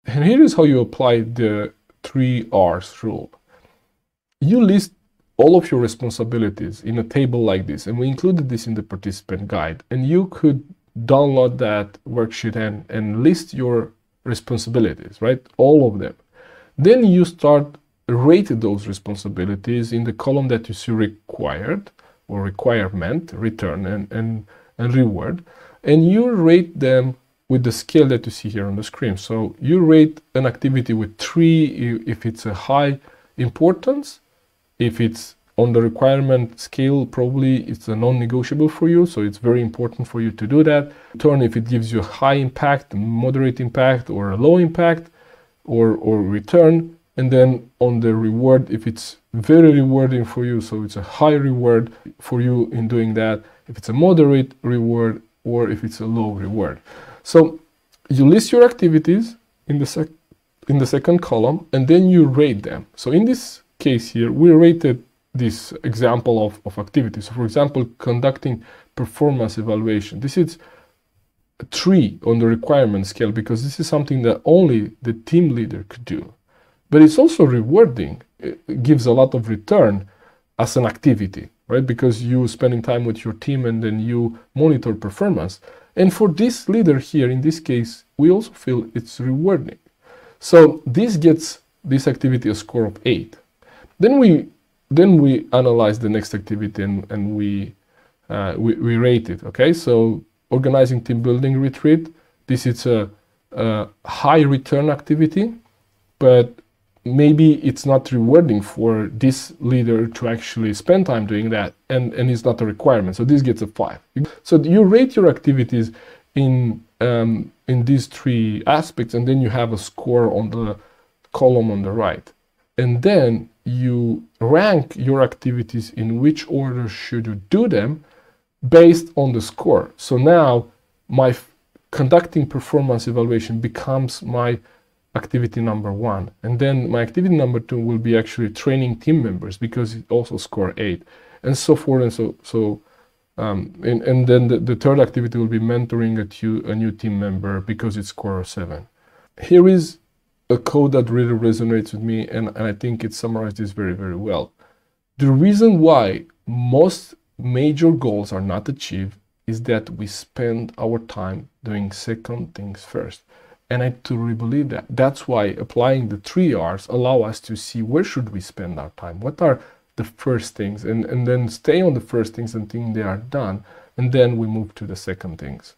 And here is how you apply the 3Rs rule. You list all of your responsibilities in a table like this, and we included this in the participant guide, and you could download that worksheet and list your responsibilities, right? All of them. Then you start rating those responsibilities in the column that you see required or requirement, return and reward, and you rate them with the scale that you see here on the screen. So you rate an activity with 3 if it's a high importance. If it's on the requirement scale, probably it's a non-negotiable for you, so it's very important for you to do that. Return if it gives you a high impact, moderate impact, or a low impact, or return. And then on the reward, if it's very rewarding for you, so it's a high reward for you in doing that, if it's a moderate reward, or if it's a low reward. So you list your activities in the second column, and then you rate them. So in this case here, we rated this example of activity. So for example, conducting performance evaluation. This is a 3 on the requirement scale because this is something that only the team leader could do. But it's also rewarding. It gives a lot of return as an activity, right? Because you spending time with your team and then you monitor performance. And for this leader here, in this case, we also feel it's rewarding. So this gets this activity a score of 8. Then we analyze the next activity and we rate it. Okay, so organizing team building retreat. This is a high return activity, but maybe it's not rewarding for this leader to actually spend time doing that, and it's not a requirement. So this gets a 5. So you rate your activities in these 3 aspects, and then you have a score on the column on the right. And then you rank your activities in which order should you do them based on the score. So now my conducting performance evaluation becomes my activity number 1. And then my activity number 2 will be actually training team members because it also score 8, and so forth and so. And then the third activity will be mentoring a new team member because it score 7. Here is a code that really resonates with me, and I think it summarizes this very, very well. The reason why most major goals are not achieved is that we spend our time doing second things first. And I truly believe that. That's why applying the 3Rs allow us to see where should we spend our time, what are the first things, and then stay on the first things until they are done, and then we move to the second things.